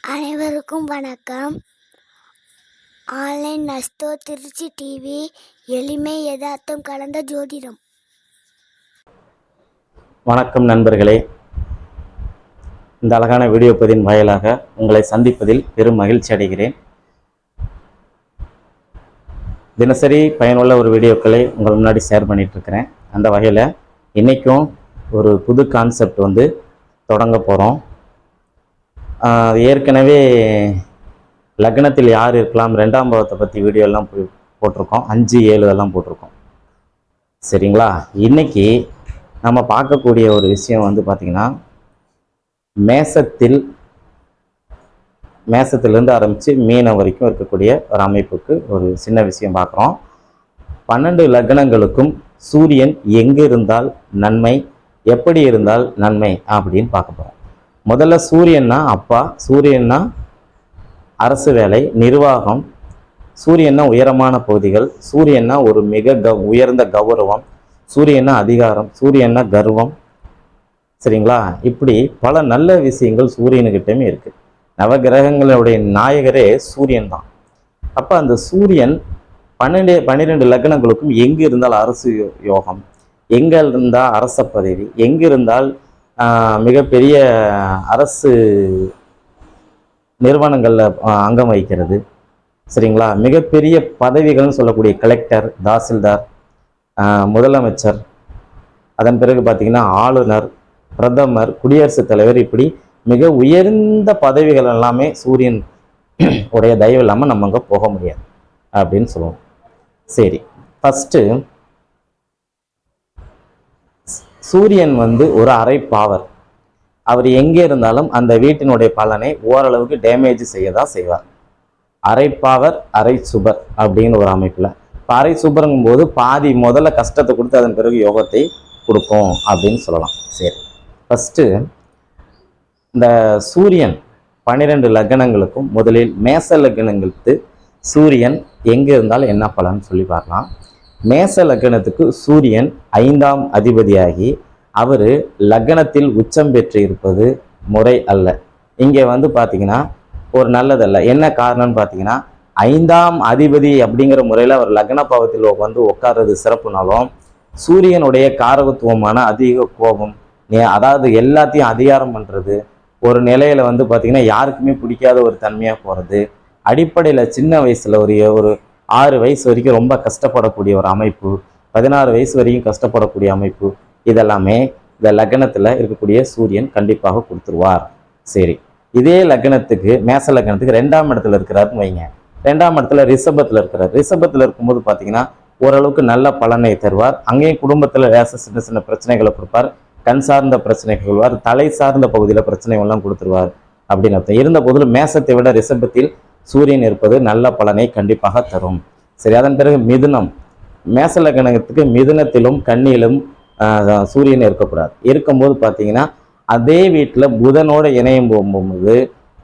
அனைவருக்கும் வணக்கம். Online நஸ்தோ Trichy TV, எளிமை யதார்த்தம் கலந்த ஜோதிடம். வணக்கம் நண்பர்களே, இந்த அழகான வீடியோ பதிவின் வாயிலாக உங்களை சந்திப்பதில் பெரும் மகிழ்ச்சி அடைகிறேன். தினசரி பயனுள்ள ஒரு வீடியோக்களை உங்கள் முன்னாடி ஷேர் பண்ணிட்டு இருக்கிறேன். அந்த வகையில் இன்றைக்கும் ஒரு புது கான்செப்ட் தொடங்க போகிறோம். ஏற்கனவே லக்னத்தில் யார் இருக்கலாம், 2ஆம் பாவத்தை பற்றி வீடியோலாம் போட்டிருக்கோம். 5, 7 எல்லாம் போட்டிருக்கோம். சரிங்களா? இன்னைக்கு நம்ம பார்க்கக்கூடிய ஒரு விஷயம் பார்த்திங்கன்னா, மேசத்திலிருந்து ஆரம்பித்து மீனம் வரைக்கும் இருக்கக்கூடிய ஒரு அமைப்புக்கு ஒரு சின்ன விஷயம் பார்க்குறோம். 12 லக்னங்களுக்கும் சூரியன் எங்கே இருந்தால் நன்மை, எப்படி இருந்தால் நன்மை அப்படின்னு பார்க்க போகிறோம். முதல்ல சூரியன்னா அப்பா, சூரியன்னா அரசு வேலை, நிர்வாகம், சூரியன்னா உயரமான பகுதிகள், சூரியன்னா ஒரு மிக உயர்ந்த கௌரவம், சூரியன்னா அதிகாரம், சூரியன்னா கர்வம். சரிங்களா? இப்படி பல நல்ல விஷயங்கள் சூரியனுக்கிட்டமே இருக்கு. நவகிரகங்களுடைய நாயகரே சூரியன் தான். அப்போ அந்த சூரியன் 12 லக்னங்களுக்கும் எங்கு இருந்தால் அரசு யோகம், எங்க இருந்தால் அரச பதவி, எங்கு இருந்தால் மிகப்பெரிய அரசு நிறுவனங்களில் அங்கம் வகிக்கிறது. சரிங்களா? மிகப்பெரிய பதவிகள்னு சொல்லக்கூடிய கலெக்டர், தாசில்தார், முதலமைச்சர், அதன் பிறகு பார்த்திங்கன்னா ஆளுநர், பிரதமர், குடியரசுத் தலைவர், இப்படி மிக உயர்ந்த பதவிகள் எல்லாமே சூரியன் உடைய தயவு இல்லாமல் நம்ம அங்கே போக முடியாது அப்படின்னு சொல்லுவோம். சரி, ஃபஸ்ட்டு சூரியன் ஒரு அரை பாவர். அவர் எங்கே இருந்தாலும் அந்த வீட்டினுடைய பலனை ஓரளவுக்கு டேமேஜ் செய்ய தான் செய்வார். அரை பாவர் அரை சுபர் அப்படின்னு ஒரு அமைப்பில். இப்போ அரை சுபருங்கும் போது பாதி முதல்ல கஷ்டத்தை கொடுத்து அதன் பிறகு யோகத்தை கொடுக்கும் அப்படின்னு சொல்லலாம். சரி, ஃபஸ்ட்டு இந்த சூரியன் 12 லக்னங்களுக்கும் முதலில் மேச லக்னங்களுக்கு சூரியன் எங்கே இருந்தாலும் என்ன பலன்னு சொல்லி பார்க்கலாம். மேச லக்னத்துக்கு சூரியன் 5ஆம் அதிபதியாகி அவர் லக்னத்தில் உச்சம் பெற்று இருப்பது முறை அல்ல. இங்கே பார்த்தீங்கன்னா ஒரு நல்லதல்ல. என்ன காரணம்னு பார்த்தீங்கன்னா, 5ஆம் அதிபதி அப்படிங்கிற முறையில் அவர் லக்ன பாவத்தில் உட்கார்றது சிறப்புனாலும், சூரியனுடைய காரகத்துவமான அதிக கோபம், அதாவது எல்லாத்தையும் அதிகாரம் பண்ணுறது, ஒரு நிலையில் பார்த்தீங்கன்னா யாருக்குமே பிடிக்காத ஒரு தன்மையாக போகிறது, அடிப்படையில் சின்ன வயசில் ஒரு 6 வயசு வரைக்கும் ரொம்ப கஷ்டப்படக்கூடிய ஒரு அமைப்பு, 16 வயசு வரைக்கும் கஷ்டப்படக்கூடிய அமைப்பு, இதெல்லாமே இந்த லக்னத்தில் இருக்கக்கூடிய சூரியன் கண்டிப்பாக கொடுத்துருவார். சரி, இதே லக்னத்துக்கு மேச லக்னத்துக்கு 2ஆம் இடத்துல இருக்கிறாருன்னு வைங்க. 2ஆம் இடத்துல ரிஷபத்தில் இருக்கிறார். ரிஷபத்தில் இருக்கும்போது பார்த்தீங்கன்னா ஓரளவுக்கு நல்ல பலனை தருவார். அங்கேயும் குடும்பத்தில் சின்ன சின்ன பிரச்சனைகளை கொடுப்பார். கண் சார்ந்த பிரச்சனைகள் கொள்வார். தலை சார்ந்த பகுதியில் பிரச்சனைகள்லாம் கொடுத்துருவார் அப்படின்னு அர்த்தம். இருந்த போதிலும் மேசத்தை விட ரிஷபத்தில் சூரியன் இருப்பது நல்ல பலனை கண்டிப்பாக தரும். சரி, அதன் பிறகு மிதுனம். மேச லக்னத்துக்கு மிதுனத்திலும் கன்னியிலும் சூரியன் இருக்கக்கூடாது. இருக்கும்போது பார்த்தீங்கன்னா அதே வீட்டில் புதனோட இணையும் போகும்போது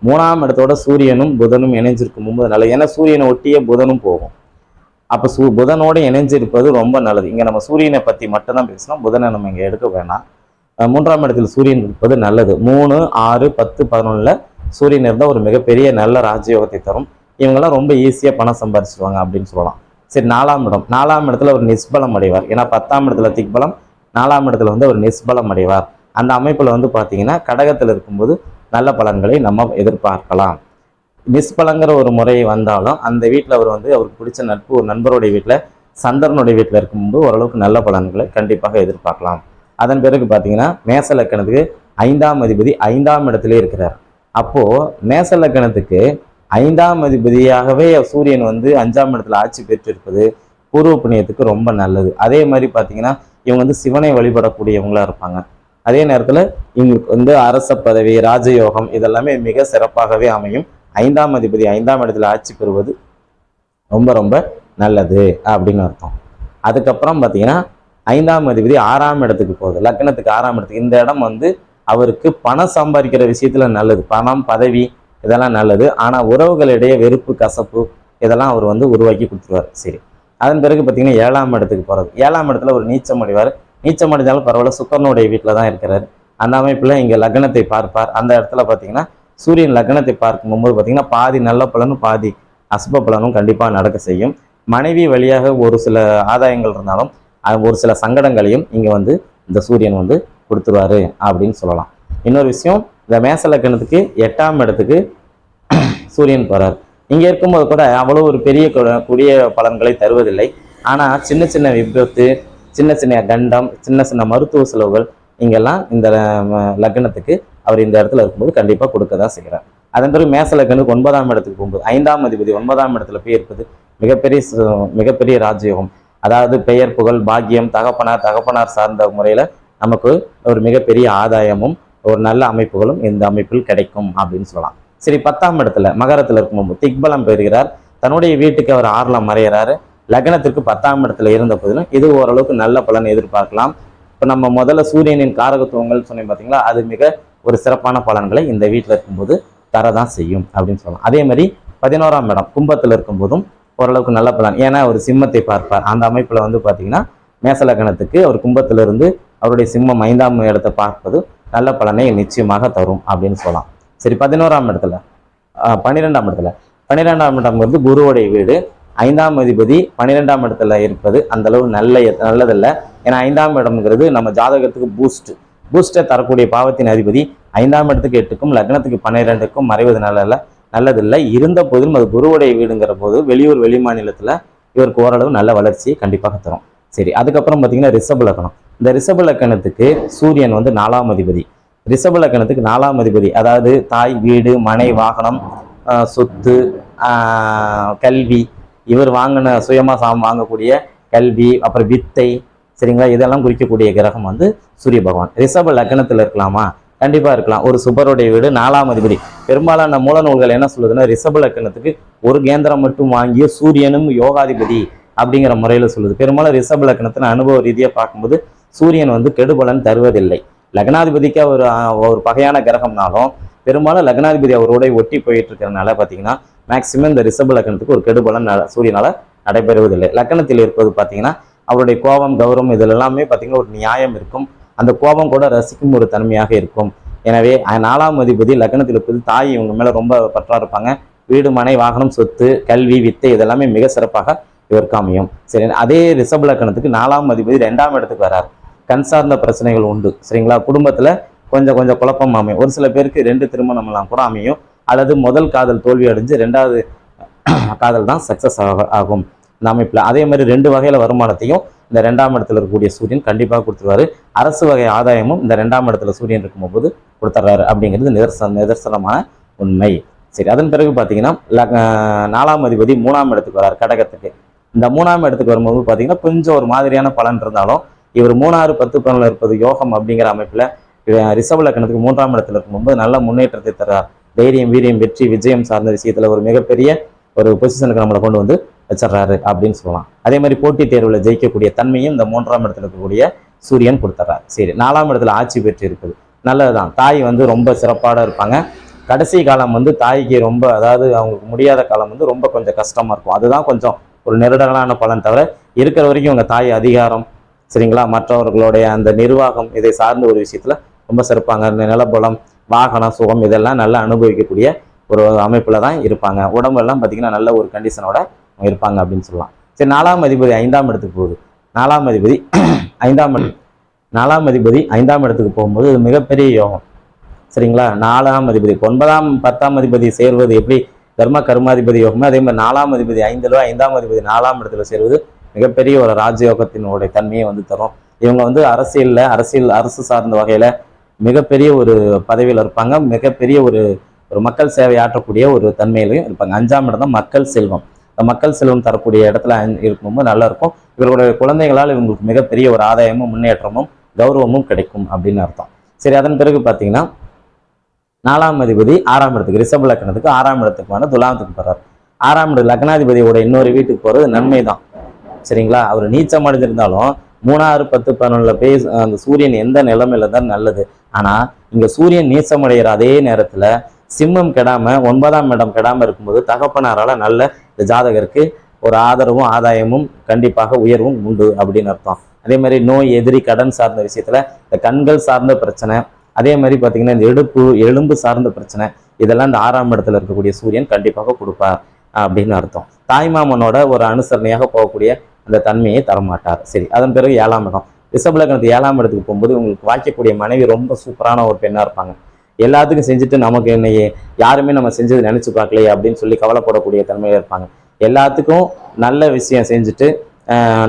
3ஆம் இடத்தோட சூரியனும் புதனும் இணைஞ்சிருக்கும் போது நல்லது. ஏன்னா சூரியனை ஒட்டியே புதனும் போகும். அப்போ புதனோட இணைஞ்சிருப்பது ரொம்ப நல்லது. இங்கே நம்ம சூரியனை பற்றி மட்டும்தான் பேசணும், புதனை நம்ம இங்கே எடுக்க வேணாம். 3ஆம் இடத்தில் சூரியன் இருப்பது நல்லது. 3, 6, 10, 11 சூரியன் இருந்தால் ஒரு மிகப்பெரிய நல்ல ராஜயோகத்தை தரும். இவங்கெல்லாம் ரொம்ப ஈஸியாக பணம் சம்பாதிச்சிருவாங்க அப்படின்னு சொல்லலாம். சரி, 4ஆம் இடம். 4ஆம் இடத்துல ஒரு நிஸ்பலம் அடைவார். ஏன்னா 10ஆம் இடத்துல திக்பலம், 4ஆம் இடத்துல ஒரு நிஸ்பலம் அடைவார். அந்த அமைப்பில் பார்த்தீங்கன்னா கடகத்தில் இருக்கும்போது நல்ல பலன்களை நம்ம எதிர்பார்க்கலாம். நிஸ்பலங்கிற ஒரு முறை வந்தாலும் அந்த வீட்டில் அவர் அவருக்கு பிடிச்ச நட்பு, ஒரு நண்பருடைய வீட்டில், சந்திரனுடைய வீட்டில் இருக்கும்போது ஓரளவுக்கு நல்ல பலன்களை கண்டிப்பாக எதிர்பார்க்கலாம். அதன் பிறகு பார்த்தீங்கன்னா மேச லக்னத்துக்கு 5ஆம் அதிபதி 5ஆம் இடத்துல இருக்கிறார். அப்போது மேச லக்னத்துக்கு 5ஆம் அதிபதியாகவே சூரியன் 5ஆம் இடத்துல ஆட்சி பெற்றிருப்பது பூர்வ புண்ணியத்துக்கு ரொம்ப நல்லது. அதே மாதிரி பார்த்தீங்கன்னா இவங்க சிவனை வழிபடக்கூடியவங்களா இருப்பாங்க. அதே நேரத்தில் இவங்களுக்கு அரச பதவி, ராஜயோகம் இதெல்லாமே மிக சிறப்பாகவே அமையும். 5ஆம் அதிபதி 5ஆம் இடத்துல ஆட்சி பெறுவது ரொம்ப ரொம்ப நல்லது அப்படின்னு அர்த்தம். அதுக்கப்புறம் பார்த்தீங்கன்னா 5ஆம் அதிபதி 6ஆம் இடத்துக்கு போகுது. லக்னத்துக்கு 6ஆம் இடத்துக்கு. இந்த இடம் அவருக்கு பணம் சம்பாதிக்கிற விஷயத்துல நல்லது. பணம், பதவி இதெல்லாம் நல்லது. ஆனால் உறவுகளிடையே வெறுப்பு, கசப்பு இதெல்லாம் அவர் உருவாக்கி கொடுத்துருவார். சரி, அதன் பிறகு பார்த்தீங்கன்னா 7ஆம் இடத்துக்கு போகிறது. 7ஆம் இடத்துல ஒரு நீச்சம் அடைவார். நீச்சம் அடைஞ்சாலும் பரவாயில்ல, சுக்கரனுடைய வீட்டில் தான் இருக்கிறார். அந்த அமைப்பில் இங்கே லக்னத்தை பார்ப்பார். அந்த இடத்துல பார்த்தீங்கன்னா சூரியன் லக்னத்தை பார்க்கும்போது பார்த்தீங்கன்னா பாதி நல்ல பலனும் பாதி அசுப பலனும் கண்டிப்பாக நடக்க செய்யும். மனைவி வழியாக ஒரு சில ஆதாயங்கள் இருந்தாலும் ஒரு சில சங்கடங்களையும் இங்கே வந்து இந்த சூரியன் வந்து கொடுத்துருவாரு அப்படின்னு சொல்லலாம். இன்னொரு விஷயம், இந்த மேச லக்னத்துக்கு 8ஆம் இடத்துக்கு சூரியன் போகிறார். இங்கே இருக்கும்போது கூட அவ்வளோ ஒரு பெரிய கூடிய பலன்களை தருவதில்லை. ஆனால் சின்ன சின்ன விபத்து, சின்ன சின்ன கண்டம், சின்ன சின்ன மருத்துவ செலவுகள் இங்கெல்லாம் இந்த லக்னத்துக்கு அவர் இந்த இடத்துல இருக்கும்போது கண்டிப்பாக கொடுக்க தான் செய்கிறார். அதன் பிறகு மேச லக்னத்துக்கு 9ஆம் இடத்துக்கு போகும்போது 5ஆம் அதிபதி 9ஆம் இடத்துல போய் இருப்பது மிகப்பெரிய ராஜயோகம். அதாவது பெயர் புகழ் பாக்கியம், தகப்பனார் சார்ந்த முறையில் நமக்கு ஒரு மிகப்பெரிய ஆதாயமும் ஒரு நல்ல அமைப்புகளும் இந்த அமைப்பில் கிடைக்கும் அப்படின்னு சொல்லலாம். சரி, 10ஆம் இடத்துல மகரத்தில் இருக்கும்போது திக்பலம் பெறுகிறார். தன்னுடைய வீட்டுக்கு அவர் 6ல் மறைகிறாரு. லக்னத்திற்கு 10ஆம் இடத்துல இருந்த போதிலும் இது ஓரளவுக்கு நல்ல பலன் எதிர்பார்க்கலாம். இப்போ நம்ம முதல்ல சூரியனின் காரகத்துவங்கள் சொன்னேன் பார்த்தீங்களா, அது மிக ஒரு சிறப்பான பலன்களை இந்த வீட்டில் இருக்கும்போது தரதான் செய்யும் அப்படின்னு சொல்லலாம். அதே மாதிரி 11ஆம் இடம் கும்பத்தில் இருக்கும்போதும் ஓரளவுக்கு நல்ல பலன். ஏன்னா ஒரு சிம்மத்தை பார்ப்பார். அந்த அமைப்பில் வந்து பார்த்தீங்கன்னா மேச லக்னத்துக்கு அவர் கும்பத்திலிருந்து அவருடைய சிம்மம் 5ஆம் இடத்தை பார்ப்பது நல்ல பலனை நிச்சயமாக தரும் அப்படின்னு சொல்லலாம். சரி, 11ஆம் இடத்துல 12ஆம் இடத்துல 12ஆம் இடம் வந்து குருவுடைய வீடு. 5ஆம் அதிபதி 12ஆம் இடத்துல இருப்பது அந்த அளவு நல்லதில்லை. ஏன்னா 5ஆம் இடம்ங்கிறது நம்ம ஜாதகத்துக்கு பூஸ்டை தரக்கூடிய பாவத்தின் அதிபதி 5ஆம் இடத்துக்கு 8க்கும் லக்னத்துக்கு 12க்கும் மறைவது நல்லதில்லை. இருந்த போதிலும் அது குருவுடைய வீடுங்கிற போது வெளியூர் வெளி மாநிலத்தில் இவருக்கு ஓரளவு நல்ல வளர்ச்சியை கண்டிப்பாக தரும். சரி, அதுக்கப்புறம் பார்த்தீங்கன்னா ரிஷப லக்னம். இந்த ரிஷப லக்னத்துக்கு சூரியன் வந்து 4ஆம் அதிபதி. ரிஷப லக்னத்துக்கு 4ஆம் அதிபதி அதாவது தாய், வீடு, மனை, வாகனம், சொத்து, கல்வி, இவர் சுயமாக வாங்கக்கூடிய கல்வி, அப்புறம் வித்தை, சரிங்களா, இதெல்லாம் குறிக்கக்கூடிய கிரகம் வந்து சூரிய பகவான். ரிஷப லக்னத்தில் இருக்கலாமா? கண்டிப்பாக இருக்கலாம். ஒரு சுபருடைய வீடு 4ஆம் அதிபதி. பெரும்பாலான மூல நூல்கள் என்ன சொல்லுதுன்னா ரிஷப லக்னத்துக்கு ஒரு கேந்திரம் மட்டும் வாங்கிய சூரியனும் யோகாதிபதி அப்படிங்கிற முறையில் சொல்லுது. பெரும்பாலும் ரிஷப லக்னத்தில் அனுபவ ரீதியாக பார்க்கும்போது சூரியன் வந்து கெடுபலன் தருவதில்லை. லக்னாதிபதிக்கு ஒரு பகையான கிரகம்னாலும் பெரும்பாலும் லக்னாதிபதி அவரோட ஒட்டி போயிட்டு இருக்கிறதுனால பார்த்தீங்கன்னா மேக்சிமம் இந்த ரிஷப லக்னத்துக்கு ஒரு கெடுபலன் சூரியனால நடைபெறுவதில்லை. லக்னத்தில் இருப்பது பார்த்தீங்கன்னா அவருடைய கோபம், கௌரவம் இதில் எல்லாமே பார்த்தீங்கன்னா ஒரு நியாயம் இருக்கும். அந்த கோபம் கூட ரசிக்கும் ஒரு தன்மையாக இருக்கும். எனவே 4ஆம் அதிபதி லக்னத்தில் இருப்பது தாய் இவங்க மேலே ரொம்ப பற்றா இருப்பாங்க. வீடு, மனை, வாகனம், சொத்து, கல்வி, வித்தை இதெல்லாமே மிக சிறப்பாக இவருக்கு அமையும். சரி, அதே ரிஷப லக்னத்துக்கு 4ஆம் அதிபதி 2ஆம் இடத்துக்கு வரார். கண் சார்ந்த பிரச்சனைகள் உண்டு, சரிங்களா. குடும்பத்தில் கொஞ்சம் குழப்பம் அமையும். ஒரு சில பேருக்கு 2 திருமணம்லாம் கூட அமையும். அல்லது முதல் காதல் தோல்வி அடைஞ்சு 2வது காதல் தான் சக்ஸஸ் ஆகும் இந்த அமைப்பில். அதே மாதிரி 2 வகையில் வருமானத்தையும் இந்த 2ஆம் இடத்துல இருக்கக்கூடிய சூரியன் கண்டிப்பாக கொடுத்துருவாரு. அரசு வகை ஆதாயமும் இந்த 2ஆம் இடத்துல சூரியன் இருக்கும்போது கொடுத்துட்றாரு அப்படிங்கிறது நிதர்சனமான உண்மை. சரி, அதன் பிறகு பார்த்தீங்கன்னா 4ஆம் அதிபதி 3ஆம் இடத்துக்கு வரார் கடகத்துக்கு. இந்த 3ஆம் இடத்துக்கு வரும்போது பார்த்தீங்கன்னா கொஞ்சம் ஒரு மாதிரியான பலன் இருந்தாலும் இவர் 3, 6, 10 பலனில் இருப்பது யோகம் அப்படிங்கிற அமைப்பில் ரிஷப லக்னத்துக்கு 3ஆம் இடத்துல இருக்கும்போது நல்ல முன்னேற்றத்தை தர்றார். தைரியம், வீரியம், வெற்றி, விஜயம் சார்ந்த விஷயத்தில் ஒரு மிகப்பெரிய ஒரு பொசிஷனுக்கு நம்மளை கொண்டு வந்து வச்சிடறாரு அப்படின்னு சொல்லலாம். அதே மாதிரி போட்டித் தேர்வில் ஜெயிக்கக்கூடிய தன்மையும் இந்த 3ஆம் இடத்துல இருக்கக்கூடிய சூரியன் கொடுத்துட்றாரு. சரி, 4ஆம் இடத்துல ஆட்சி பெற்று இருக்குது நல்லதுதான். தாய் வந்து ரொம்ப சிறப்பாக இருப்பாங்க. கடைசி காலம் வந்து தாய்க்கு ரொம்ப, அதாவது அவங்களுக்கு முடியாத காலம் வந்து ரொம்ப கொஞ்சம் கஷ்டமாக இருக்கும். அதுதான் கொஞ்சம் ஒரு நெருடலான பலன். தவிர இருக்கிற வரைக்கும் உங்கள் தாய் அதிகாரம், சரிங்களா, மற்றவர்களுடைய அந்த நிர்வாகம் இதை சார்ந்த ஒரு விஷயத்தில் ரொம்ப சிறப்பாங்க. நிலபலம், வாகனம், சுகம் இதெல்லாம் நல்லா அனுபவிக்கக்கூடிய ஒரு அமைப்பில் தான் இருப்பாங்க. உடம்பெல்லாம் பார்த்திங்கன்னா நல்ல ஒரு கண்டிஷனோட இருப்பாங்க அப்படின்னு சொல்லலாம். சரி, 4ஆம் அதிபதி 5ஆம் இடத்துக்கு போகுது. 4ஆம் அதிபதி 4ஆம் அதிபதி 5ஆம் இடத்துக்கு போகும்போது இது மிகப்பெரிய யோகம், சரிங்களா. 4ஆம் அதிபதி 9ஆம் 10ஆம் அதிபதி சேர்வது எப்படி தர்ம கர்மாதிபதி யோகமே, அதே மாதிரி 4ஆம் அதிபதி 5ஆம் அதிபதி 4ஆம் இடத்துல சேர்வது மிகப்பெரிய ஒரு ராஜயோகத்தினுடைய தன்மையை வந்து தரும். இவங்க வந்து அரசு சார்ந்த வகையில் மிகப்பெரிய ஒரு பதவியில் இருப்பாங்க. மிகப்பெரிய ஒரு மக்கள் சேவை ஆற்றக்கூடிய ஒரு தன்மையிலையும் இருப்பாங்க. 5ஆம் இடம் தான் மக்கள் செல்வம். மக்கள் செல்வம் தரக்கூடிய இடத்துல இருக்கும்போது நல்லா இருக்கும். இவர்களுடைய குழந்தைகளால் இவங்களுக்கு மிகப்பெரிய ஒரு ஆதாயமும் முன்னேற்றமும் கௌரவமும் கிடைக்கும் அப்படின்னு அர்த்தம். சரி, அதன் பிறகு பார்த்தீங்கன்னா 4ஆம் அதிபதி 6ஆம் இடத்துக்கு ரிஷப லக்னத்துக்கு 6ஆம் இடத்துக்கு துலாமத்துக்கு போறார். 6ஆம் இட லக்னாதிபதியோட இன்னொரு வீட்டுக்கு போறது நன்மை தான், சரிங்களா. அவர் நீச்சம் அடைஞ்சிருந்தாலும் 3, 6, 10, 11 போய் அந்த சூரியன் எந்த நிலைமையில தான் நல்லது. ஆனா இங்க சூரியன் நீச்சமடைகிற அதே நேரத்துல சிம்மம் கெடாம 9ஆம் இடம் கெடாம இருக்கும்போது தகப்பனாரால நல்ல இந்த ஜாதகருக்கு ஒரு ஆதரவும் ஆதாயமும் கண்டிப்பாக உயர்வும் உண்டு அப்படின்னு அர்த்தம். அதே மாதிரி நோய், எதிரி, கடன் சார்ந்த விஷயத்துல இந்த கண்கள் சார்ந்த பிரச்சனை, அதே மாதிரி பார்த்தீங்கன்னா இந்த எலும்பு சார்ந்த பிரச்சனை இதெல்லாம் இந்த 6ஆம் இடத்துல இருக்கக்கூடிய சூரியன் கண்டிப்பாக கொடுப்பார் அப்படின்னு அர்த்தம். தாய்மாமனோட ஒரு அனுசரணையாக போகக்கூடிய அந்த தன்மையை தரமாட்டார். சரி, அதன் பிறகு 7ஆம் இடம். ரிஷப லக்னத்து 7ஆம் இடத்துக்கு போகும்போது உங்களுக்கு வாய்க்கக்கூடிய மனைவி ரொம்ப சூப்பரான ஒரு பெண்ணா இருப்பாங்க. எல்லாத்துக்கும் செஞ்சுட்டு நமக்கு என்னையே யாருமே நம்ம செஞ்சது நினைச்சு பார்க்கலையே அப்படின்னு சொல்லி கவலைப்படக்கூடிய தன்மையில இருப்பாங்க. எல்லாத்துக்கும் நல்ல விஷயம் செஞ்சுட்டு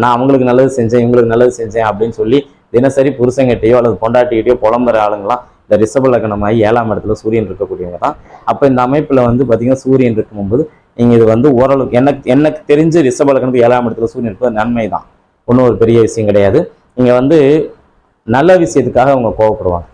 நான் அவங்களுக்கு நல்லது செஞ்சேன் இவங்களுக்கு நல்லது செஞ்சேன் அப்படின்னு சொல்லி தினசரி புருஷங்கிட்டையோ அல்லது பொண்டாட்டிகிட்டையோ புலம்புற ஆளுங்களாம் இந்த ரிஷப லக்னமாகி 7ஆம் இடத்துல சூரியன் இருக்கக்கூடியவங்க தான். அப்போ இந்த அமைப்பில் வந்து பார்த்தீங்கன்னா சூரியன் இருக்கும்போது நீங்கள் இது வந்து ஓரளவுக்கு எனக்கு தெரிஞ்சு ரிஷப லக்னத்துக்கு 7ஆம் இடத்துல சூரியன் இருப்பது நன்மை தான், ஒன்றும் ஒரு பெரிய விஷயம் கிடையாது. நீங்கள் வந்து நல்ல விஷயத்துக்காக அவங்க கோவப்படுவாங்க,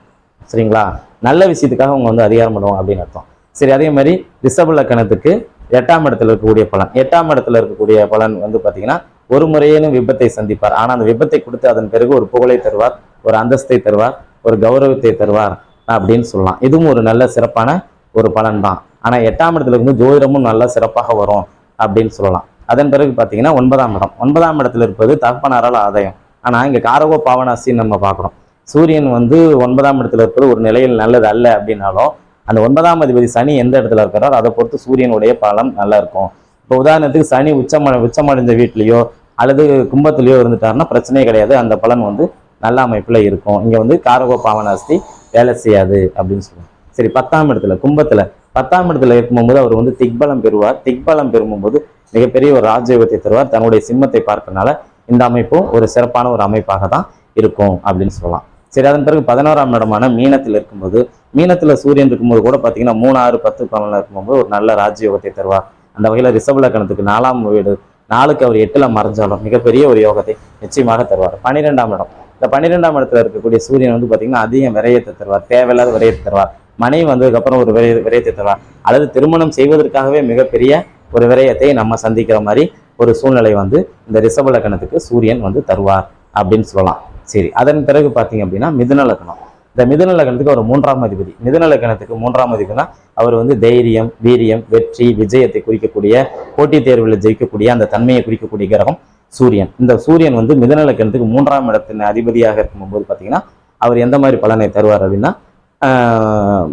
சரிங்களா? நல்ல விஷயத்துக்காக அவங்க வந்து அதிகாரம் பண்ணுவாங்க அப்படின்னு அர்த்தம். சரி, அதே மாதிரி ரிஷப லக்னத்துக்கு 8ஆம் இடத்துல இருக்கக்கூடிய பலன். 8ஆம் இடத்துல இருக்கக்கூடிய பலன் வந்து பார்த்தீங்கன்னா ஒரு முறையேனும் விபத்தை சந்திப்பார். ஆனால் அந்த விபத்தை கொடுத்து அதன் பிறகு ஒரு புகழை தருவார், ஒரு அந்தஸ்தை தருவார், ஒரு கௌரவத்தை தருவார் அப்படின்னு சொல்லலாம். இதுவும் ஒரு நல்ல சிறப்பான ஒரு பலன் தான். ஆனால் 8ஆம் இடத்துல இருந்து ஜோதிடமும் நல்லா சிறப்பாக வரும் அப்படின்னு சொல்லலாம். அதன் பிறகு பார்த்தீங்கன்னா 9ஆம் இடம். 9ஆம் இடத்துல இருப்பது தகப்பனாரால் ஆதாயம். ஆனால் இங்கே காரகோ பாவனாசின்னு நம்ம பார்க்குறோம். சூரியன் வந்து 9ஆம் இடத்துல இருப்பது ஒரு நிலையில் நல்லது அல்ல அப்படின்னாலும் அந்த 9ஆம் அதிபதி சனி எந்த இடத்துல இருக்கிறாரோ அதை பொறுத்து சூரியனுடைய பலம் நல்லா இருக்கும். இப்போ உதாரணத்துக்கு சனி உச்சமடைஞ்ச வீட்லேயோ அல்லது கும்பத்திலேயோ இருந்துட்டாருன்னா பிரச்சனையே கிடையாது, அந்த பலன் வந்து நல்ல அமைப்பில் இருக்கும். இங்கே வந்து காரகோ பாவனாஸ்தி வேலை செய்யாது அப்படின்னு சொல்லுவோம். சரி, 10ஆம் இடத்துல கும்பத்தில் 10ஆம் இடத்துல இருக்கும்போது அவர் வந்து திக்பலம் பெறுவார். திக்பலம் பெறும்போது மிகப்பெரிய ஒரு ராஜயோகத்தை தருவார். தன்னுடைய சிம்மத்தை பார்க்கறதுனால இந்த அமைப்பும் ஒரு சிறப்பான ஒரு அமைப்பாக தான் இருக்கும் அப்படின்னு சொல்லலாம். சரி, அதன் பிறகு 11ஆம் இடமான மீனத்தில் இருக்கும்போது, மீனத்தில் சூரியன் இருக்கும்போது கூட பார்த்தீங்கன்னா 3, 6, 10 பலனில் இருக்கும்போது ஒரு நல்ல ராஜயோகத்தை தருவார். அந்த வகையில் ரிஷப லக்னத்துக்கு 4ஆம் வீடு 4க்கு அவர் 8ல் மறைஞ்சாலும் மிகப்பெரிய ஒரு யோகத்தை நிச்சயமாக தருவார். 12ஆம் இடம். இந்த 12ஆம் இடத்துல இருக்கக்கூடிய சூரியன் வந்து பார்த்தீங்கன்னா அதிக விரயத்தை தருவார், தேவையில்லாத விரயத்தை தருவார். மனைவி வந்ததுக்கப்புறம் ஒரு விரயத்தை தருவார், அல்லது திருமணம் செய்வதற்காகவே மிகப்பெரிய ஒரு விரயத்தை நம்ம சந்திக்கிற மாதிரி ஒரு சூழ்நிலை வந்து இந்த ரிஷப லக்னத்துக்கு சூரியன் வந்து தருவார் அப்படின்னு சொல்லலாம். சரி, அதன் பிறகு பார்த்தீங்க அப்படின்னா மிதுன லக்னம். இந்த மிதுன லக்னத்துக்கு ஒரு 3ஆம் அதிபதி. மிதுன லக்னத்துக்கு 3ஆம் அதிபதினா அவர் வந்து தைரியம், வீரியம், வெற்றி, விஜயத்தை குறிக்கக்கூடிய, போட்டித் தேர்வில் ஜெயிக்கக்கூடிய அந்த தன்மையை குறிக்கக்கூடிய கிரகம் சூரியன். இந்த சூரியன் வந்து மிதுன லக்னத்துக்கு 3ஆம் இடத்தின் அதிபதியாக இருக்கும்போது பார்த்தீங்கன்னா அவர் எந்த மாதிரி பலனை தருவார் அப்படின்னா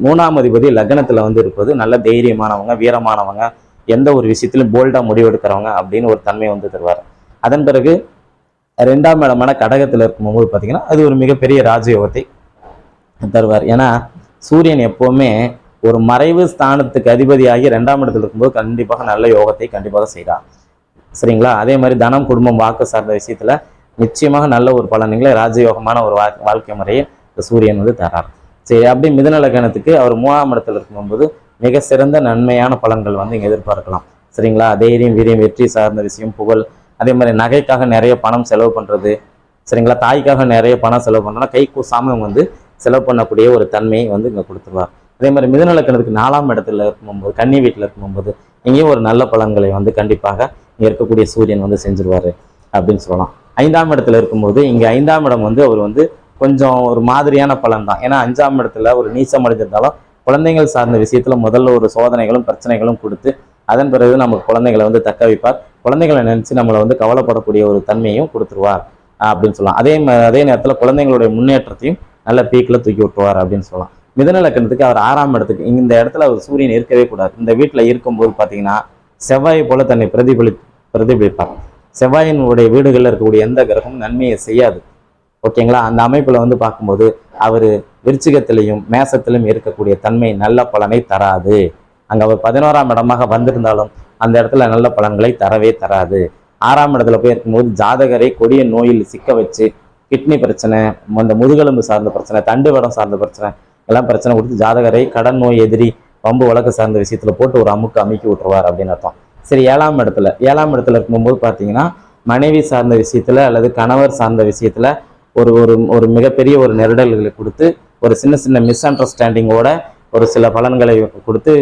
3ஆம் அதிபதி லக்னத்தில் வந்து இருப்பது நல்ல தைரியமானவங்க, வீரமானவங்க, எந்த ஒரு விஷயத்திலும் போல்டாக முடிவெடுக்கிறவங்க அப்படின்னு ஒரு தன்மையை வந்து தருவார். அதன் பிறகு 2ஆம் இடமான கடகத்தில் இருக்கும்போது பார்த்தீங்கன்னா அது ஒரு மிகப்பெரிய ராஜயோகத்தை தருவார். ஏன்னா சூரியன் எப்போவுமே ஒரு மறைவு ஸ்தானத்துக்கு அதிபதியாகி 2ஆம் இடத்துல இருக்கும்போது கண்டிப்பாக நல்ல யோகத்தை கண்டிப்பாக செய்கிறார், சரிங்களா? அதே மாதிரி தனம், குடும்பம், வாக்கு சார்ந்த விஷயத்துல நிச்சயமாக நல்ல ஒரு பலன்களை ராஜயோகமான ஒரு வாழ்க்கை முறையை சூரியன் வந்து தரார். சரி, அப்படி மிதுன லக்னத்துக்கு அவர் 3ஆம் இடத்துல இருக்கும்போது மிக சிறந்த நன்மையான பலன்கள் வந்து இங்கே எதிர்பார்க்கலாம், சரிங்களா? தைரியம், வீரியம், வெற்றி சார்ந்த விஷயம், புகழ், அதே மாதிரி நகைக்காக நிறைய பணம் செலவு பண்ணுறது, சரிங்களா? தாய்க்காக நிறைய பணம் செலவு பண்ணுறோம்னா கை கூசாமல் இவங்க வந்து செலவு பண்ணக்கூடிய ஒரு தன்மையை வந்து இங்கே கொடுத்துருவார். அதே மாதிரி மிதுன லக்னத்துக்கு 4ஆம் இடத்துல இருக்கும்போது, கன்னி வீட்டில் இருக்கும்போது இங்கேயும் ஒரு நல்ல பலன்களை வந்து கண்டிப்பாக இங்கே இருக்கக்கூடிய சூரியன் வந்து செஞ்சிருவார் அப்படின்னு சொல்லலாம். 5ஆம் இடத்துல இருக்கும்போது இங்கே 5ஆம் இடம் வந்து அவர் வந்து கொஞ்சம் ஒரு மாதிரியான பலன் தான். ஏன்னா 5ஆம் இடத்துல ஒரு நீச்சம் அடைஞ்சிருந்தாலும் குழந்தைகள் சார்ந்த விஷயத்துல முதல்ல ஒரு சோதனைகளும் பிரச்சனைகளும் கொடுத்து அதன் பிறகு நம்ம குழந்தைகளை வந்து தக்க வைப்பார். குழந்தைகளை நினைச்சு நம்மளை வந்து கவலைப்படக்கூடிய ஒரு தன்மையும் கொடுத்துருவார் அப்படின்னு சொல்லலாம். அதே நேரத்தில் குழந்தைங்களுடைய முன்னேற்றத்தையும் நல்ல பீக்கில் தூக்கி விட்டுருவார் அப்படின்னு சொல்லலாம். மிதுன லக்னத்துக்கு அவர் 6ஆம் இடத்துக்கு இந்த இடத்துல அவர் சூரியன் இருக்கவே கூடாது. இந்த வீட்டில் இருக்கும்போது பார்த்தீங்கன்னா செவ்வாயை போல தன்னை பிரதிபலிப்பார். செவ்வாயினுடைய வீடுகளில் இருக்கக்கூடிய எந்த கிரகமும் நன்மையை செய்யாது, ஓகேங்களா? அந்த அமைப்பில் வந்து பார்க்கும்போது அவர் விருச்சிகத்திலையும் மேசத்திலும் இருக்கக்கூடிய தன்மை நல்ல பலனை தராது. அங்கே அவர் 11ஆம் இடமாக வந்திருந்தாலும் அந்த இடத்துல நல்ல பலன்களை தரவே தராது. 6ஆம் இடத்துல போய் இருக்கும்போது ஜாதகரை கொடிய நோயில் சிக்க வச்சு கிட்னி பிரச்சனை, அந்த முதுகெலும்பு சார்ந்த பிரச்சனை, தண்டுவடம் சார்ந்த பிரச்சனை எல்லாம் பிரச்சனை கொடுத்து ஜாதகரை கடன் நோய், எதிரி, பம்பு வழக்கு சார்ந்த விஷயத்துல போட்டு ஒரு அமுக்கி விட்டுருவார் அப்படின்னு அர்த்தம். சரி, 7ஆம் இடத்துல இருக்கும்போது பார்த்தீங்கன்னா மனைவி சார்ந்த விஷயத்துல அல்லது கணவர் சார்ந்த விஷயத்துல ஒரு ஒரு ஒரு மிகப்பெரிய ஒரு நெருடல்களை கொடுத்து ஒரு சின்ன சின்ன மிஸ் அண்டர்ஸ்டாண்டிங்கோட ஒரு சில பலன்களை கொடுத்து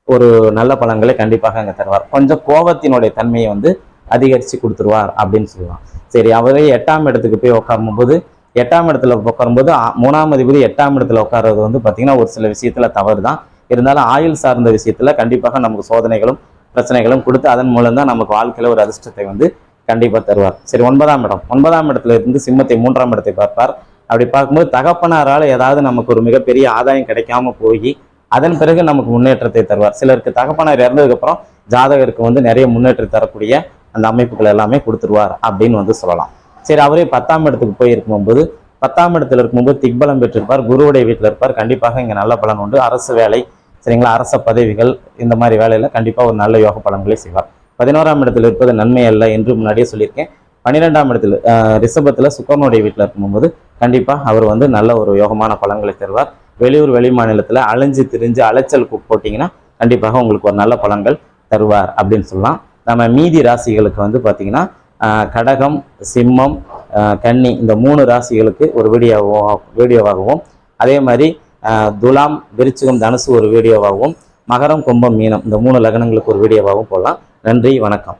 ஒரு நல்ல பலன்களை கண்டிப்பாக அங்கே தருவார். கொஞ்சம் கோபத்தினுடைய தன்மையை வந்து அதிகரித்து கொடுத்துருவார் அப்படின்னு சொல்லலாம். சரி, அவரே 8ஆம் இடத்துக்கு போய் உட்காரும்போது 8ஆம் இடத்துல உட்காரும்போது 3ஆம் அதிபதி 8ஆம் இடத்துல உட்கார்றது வந்து பார்த்தீங்கன்னா ஒரு சில விஷயத்துல தவறு தான். இருந்தாலும் ஆயுள் சார்ந்த விஷயத்துல கண்டிப்பாக நமக்கு சோதனைகளும் பிரச்சனைகளும் கொடுத்து அதன் மூலம் தான் நமக்கு வாழ்க்கையில ஒரு அதிர்ஷ்டத்தை வந்து கண்டிப்பாக தருவார். சரி, 9ஆம் இடம். 9ஆம் இடத்துல இருந்து சிம்மத்தை 3ஆம் இடத்தை பார்ப்பார். அப்படி பார்க்கும்போது தகப்பனாரால் ஏதாவது நமக்கு ஒரு மிகப்பெரிய ஆதாயம் கிடைக்காம போய் அதன் பிறகு நமக்கு முன்னேற்றத்தை தருவார். சிலருக்கு தகப்பனார் இறந்ததுக்கப்புறம் ஜாதகருக்கு வந்து நிறைய முன்னேற்றம் தரக்கூடிய அந்த அமைப்புகள் எல்லாமே கொடுத்துருவார் அப்படின்னு வந்து சொல்லலாம். சரி, அவரே 10ஆம் இடத்துக்கு போய் இருக்கும்போது 10ஆம் இடத்துல இருக்கும்போது திக்பலம் பெற்றிருப்பார், குருவுடைய வீட்டில் இருப்பார். கண்டிப்பாக இங்கே நல்ல பலன் உண்டு. அரசு வேலை, சரிங்களா, அரச பதவிகள், இந்த மாதிரி வேலையில் கண்டிப்பாக ஒரு நல்ல யோக பலன்களை செய்வார். 11ஆம் இடத்துல இருப்பது நன்மை அல்ல என்று முன்னாடியே சொல்லியிருக்கேன். 12ஆம் இடத்துல ரிஷபத்தில் சுக்கரனுடைய வீட்டில் இருக்கும்போது கண்டிப்பாக அவர் வந்து நல்ல ஒரு யோகமான பலன்களை தருவார். வெளியூர் வெளி மாநிலத்தில் அலைஞ்சு திரிஞ்சு அலைச்சல் போட்டிங்கன்னா கண்டிப்பாக உங்களுக்கு ஒரு நல்ல பலன்கள் தருவார் அப்படின்னு சொல்லலாம். நம்ம மீதி ராசிகளுக்கு வந்து பார்த்திங்கன்னா கடகம், சிம்மம், கன்னி இந்த 3 ராசிகளுக்கு ஒரு வீடியோவாகவும் அதே மாதிரி துலாம், விருச்சிகம், தனுசு ஒரு வீடியோவாகவும் மகரம், கும்பம், மீனம் இந்த 3 லக்னங்களுக்கு ஒரு வீடியோவாகவும் போடலாம். நன்றி, வணக்கம்.